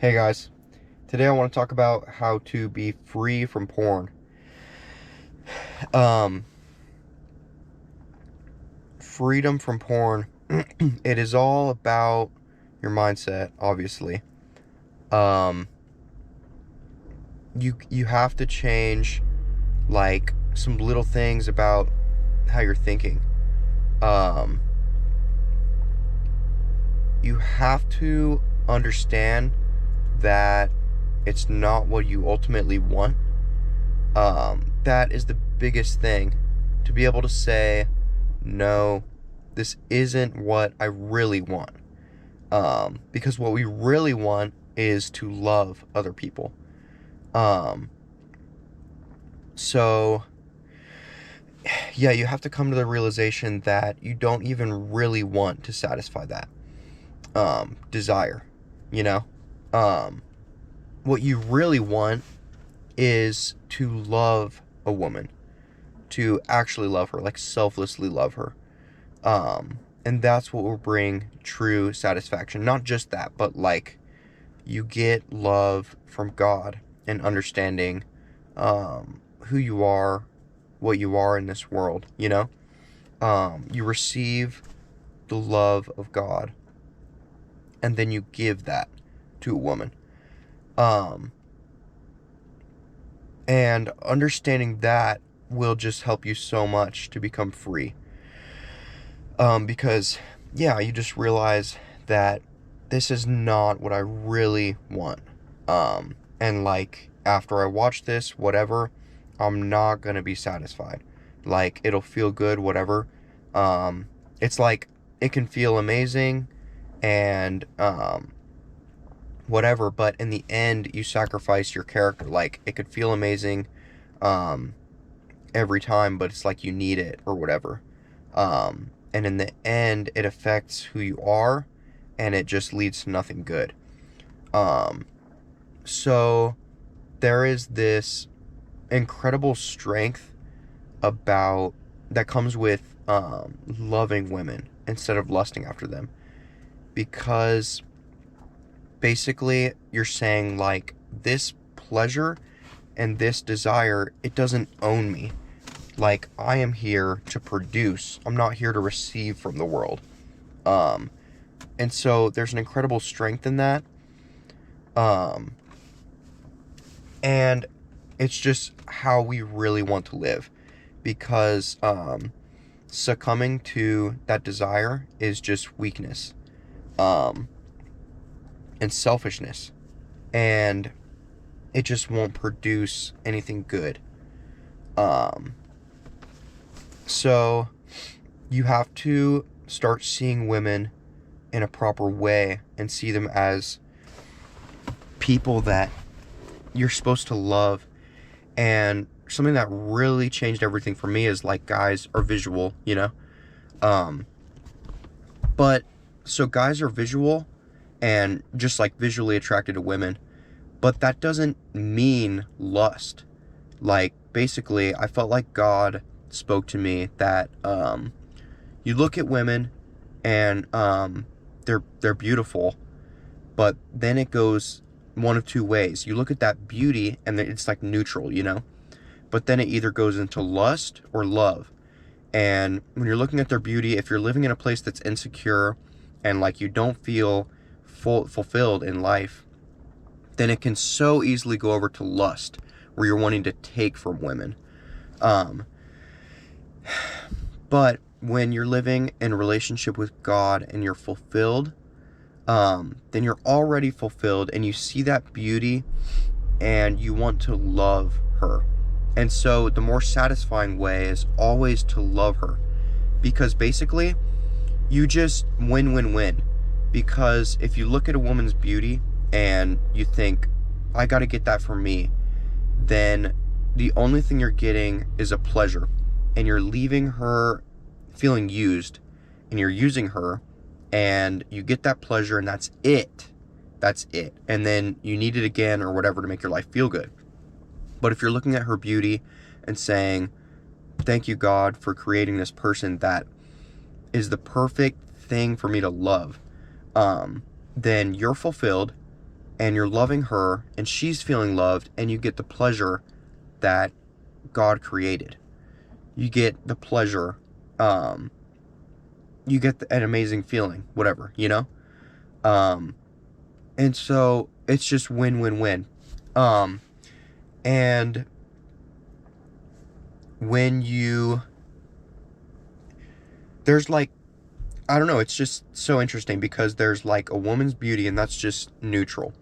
Hey guys, today I want to talk about how to be free from porn. Um, Freedom from porn, it is all about your mindset, obviously. Um, you have to change like some little things about how you're thinking. Um, you have to understand that it's not what you ultimately want. That is the biggest thing, to be able to say, no, this isn't what I really want. Because what we really want is to love other people. Um, so, yeah, you have to come to the realization that you don't even really want to satisfy that desire, you know? Um, what you really want is to love a woman, to actually love her, like selflessly love her. And that's what will bring true satisfaction. Not just that, but like you get love from God and understanding who you are, what you are in this world, you know? You receive the love of God and then you give that to a woman. Um, and understanding that will just help you so much to become free. Because, yeah, you just realize that this is not what I really want. And like, after I watch this, whatever, I'm not gonna be satisfied. Like, it'll feel good, whatever. It's like, it can feel amazing and, whatever, but in the end, you sacrifice your character. Like, it could feel amazing, um, every time, but it's like you need it or whatever. And in the end, it affects who you are, and it just leads to nothing good. Um, so there is this incredible strength about that comes with loving women instead of lusting after them, because basically you're saying like this pleasure and this desire, it doesn't own me. Like, I am here to produce. I'm not here to receive from the world. Um, and so there's an incredible strength in that. Um, and it's just how we really want to live. Because succumbing to that desire is just weakness. Um, and selfishness. And it just won't produce anything good. Um, So you have to start seeing women in a proper way and see them as people that you're supposed to love. And something that really changed everything for me is like guys are visual, you know? Um, but so guys are visual and just like visually attracted to women, but that doesn't mean lust. Like, basically, I felt like God spoke to me that you look at women and they're beautiful, but then it goes one of two ways. You look at that beauty and it's like neutral, you know, but then it either goes into lust or love. And when you're looking at their beauty, if you're living in a place that's insecure and like you don't feel fulfilled in life, then it can so easily go over to lust, where you're wanting to take from women. Um, but when you're living in a relationship with God and you're fulfilled, then you're already fulfilled and you see that beauty and you want to love her. And so the more satisfying way is always to love her, because basically you just win. Because if you look at a woman's beauty and you think, I got to get that for me, then the only thing you're getting is a pleasure, and you're leaving her feeling used, and you're using her, and you get that pleasure, and that's it. And then you need it again or whatever to make your life feel good. But if you're looking at her beauty and saying, thank you, God, for creating this person that is the perfect thing for me to love, then you're fulfilled, and you're loving her, and she's feeling loved, and you get the pleasure that God created. You get the pleasure, you get an amazing feeling, whatever, you know? And so it's just win, win, win. And when there's like, I don't know, it's just so interesting because there's like a woman's beauty, and that's just neutral.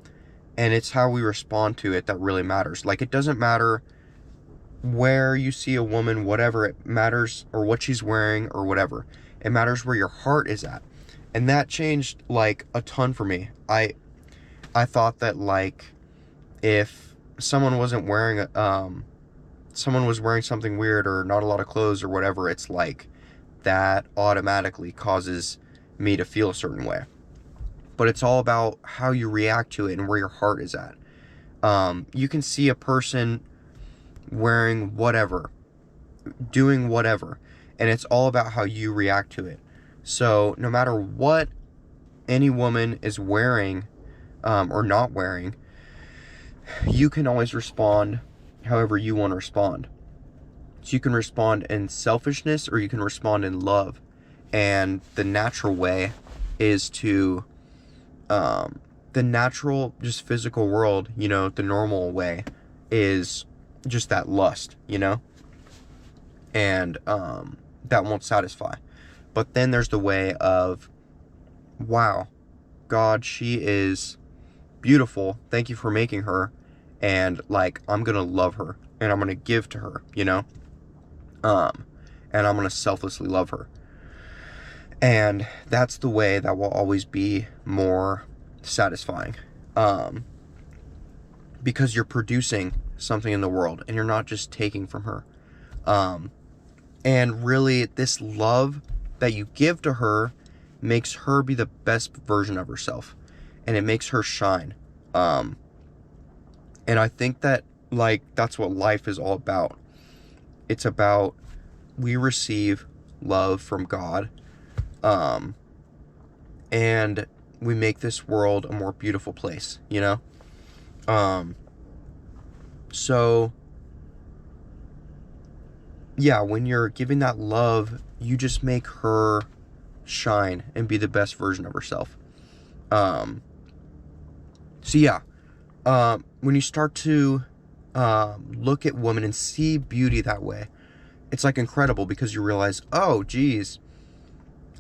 And it's how we respond to it that really matters. Like, it doesn't matter where you see a woman, whatever, it matters, or what she's wearing or whatever. It matters where your heart is at. And that changed like a ton for me. I thought that like if someone wasn't wearing someone was wearing something weird or not a lot of clothes or whatever, it's like that automatically causes me to feel a certain way. But it's all about how you react to it and where your heart is at. You can see a person wearing whatever, doing whatever, and it's all about how you react to it. So no matter what any woman is wearing or not wearing, you can always respond however you want to respond. So you can respond in selfishness, or you can respond in love. And the natural way is to, the natural, just physical world, you know, the normal way is just that lust, you know? And that won't satisfy. But then there's the way of, wow, God, she is beautiful. Thank you for making her. And like, I'm going to love her, and I'm going to give to her, you know? And I'm going to selflessly love her. And that's the way that will always be more satisfying. Because you're producing something in the world, and you're not just taking from her. And really, this love that you give to her makes her be the best version of herself, and it makes her shine. And I think that like that's what life is all about. It's about, we receive love from God, and we make this world a more beautiful place, you know? So yeah, when you're giving that love, you just make her shine and be the best version of herself. So yeah, when you start to look at women and see beauty that way, it's like incredible, because you realize, oh geez,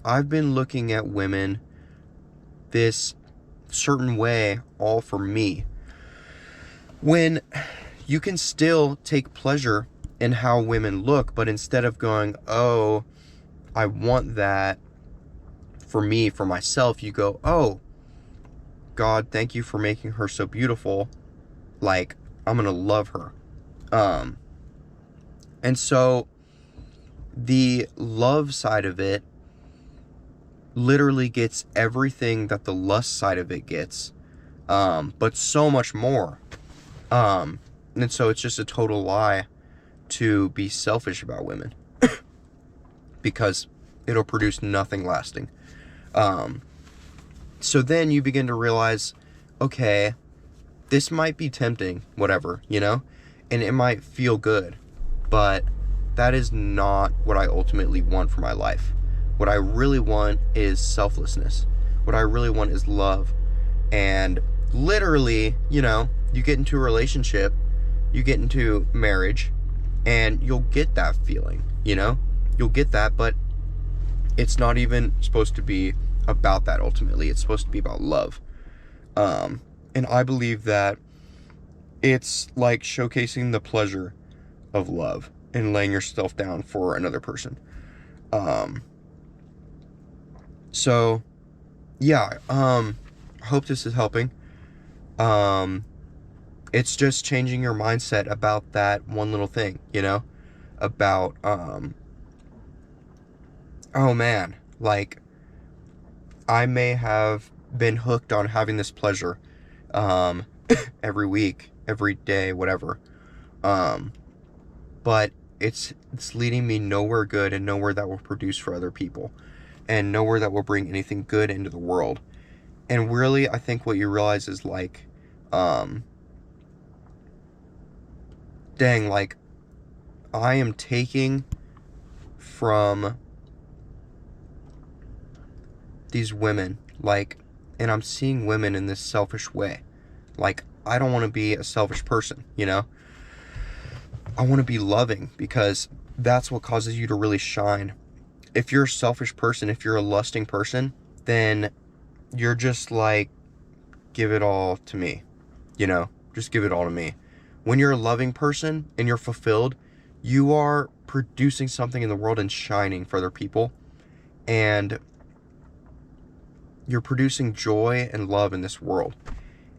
I've been looking at women this certain way all for me, when you can still take pleasure in how women look, but instead of going, oh, I want that for me, for myself, you go, oh, God, thank you for making her so beautiful. Like, I'm gonna love her. And so the love side of it literally gets everything that the lust side of it gets, but so much more. And so it's just a total lie to be selfish about women, because it'll produce nothing lasting. So then you begin to realize, okay, this might be tempting, whatever, you know, and it might feel good, but that is not what I ultimately want for my life. What I really want is selflessness. What I really want is love. And literally, you know, you get into a relationship, you get into marriage, and you'll get that feeling, you know? You'll get that, but it's not even supposed to be about that ultimately. It's supposed to be about love. And I believe that it's like showcasing the pleasure of love and laying yourself down for another person. So yeah, hope this is helping. It's just changing your mindset about that one little thing, you know, about, oh man, like, I may have been hooked on having this pleasure, every week, every day, whatever, but it's leading me nowhere good, and nowhere that will produce for other people, and nowhere that will bring anything good into the world. And really, I think what you realize is, like, Dang, like, I am taking from these women, like, and I'm seeing women in this selfish way. Like, I don't want to be a selfish person, you know? I want to be loving, because that's what causes you to really shine. If you're a selfish person, if you're a lusting person, then you're just like, give it all to me, you know? Just give it all to me. When you're a loving person and you're fulfilled, you are producing something in the world and shining for other people. And you're producing joy and love in this world.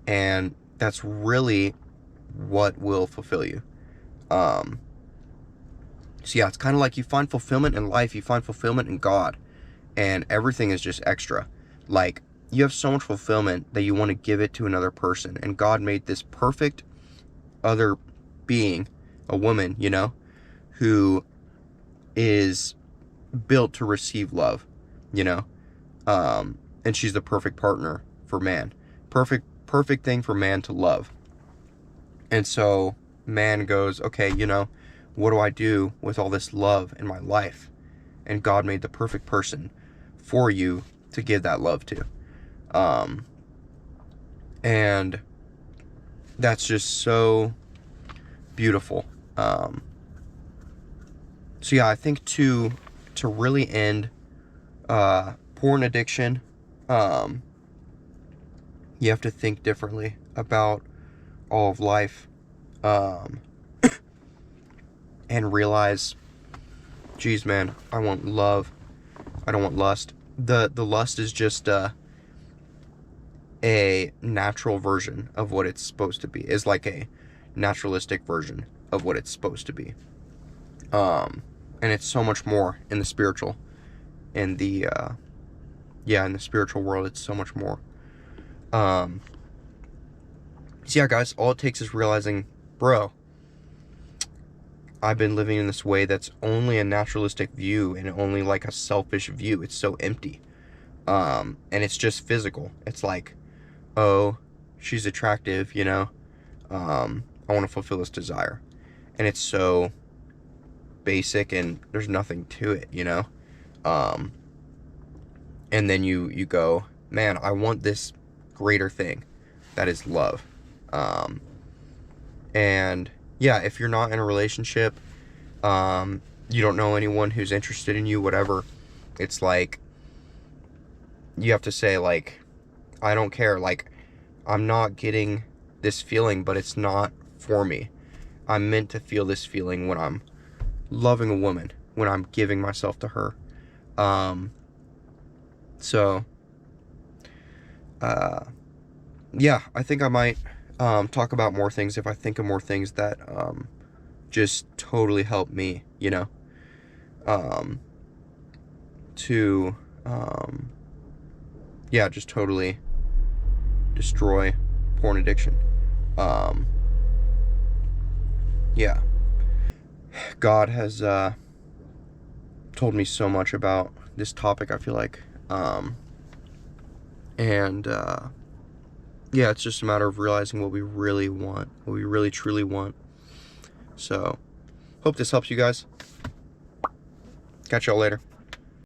And that's really what will fulfill you. So yeah, it's kind of like you find fulfillment in life, you find fulfillment in God, and everything is just extra. Like, you have so much fulfillment that you want to give it to another person, and God made this perfect other being, a woman, you know, who is built to receive love, you know, and she's the perfect partner for man. Perfect thing for man to love. And so man goes, okay, you know, what do I do with all this love in my life? And God made the perfect person for you to give that love to. And that's just so beautiful. So yeah, I think to really end porn addiction, you have to think differently about all of life, and realize, geez, man, I want love. I don't want lust. The lust is just a natural version of what it's supposed to be. Is like a naturalistic version of what it's supposed to be. And it's so much more in the spiritual. In the in the spiritual world, it's so much more. So yeah, guys, all it takes is realizing, bro, I've been living in this way that's only a naturalistic view and only like a selfish view. It's so empty. And it's just physical. It's like, oh, she's attractive, you know? I want to fulfill this desire. And it's so basic and there's nothing to it, you know? And then you go, man, I want this greater thing that is love. And yeah, if you're not in a relationship, you don't know anyone who's interested in you, whatever, it's like, you have to say, like, I don't care, like, I'm not getting this feeling, but it's not for me. I'm meant to feel this feeling when I'm loving a woman, when I'm giving myself to her. Yeah, I think I might talk about more things if I think of more things that just totally help me, you know, to just totally destroy porn addiction. God has told me so much about this topic, I feel like, it's just a matter of realizing what we really want, what we really truly want. So, hope this helps you guys. Catch y'all later.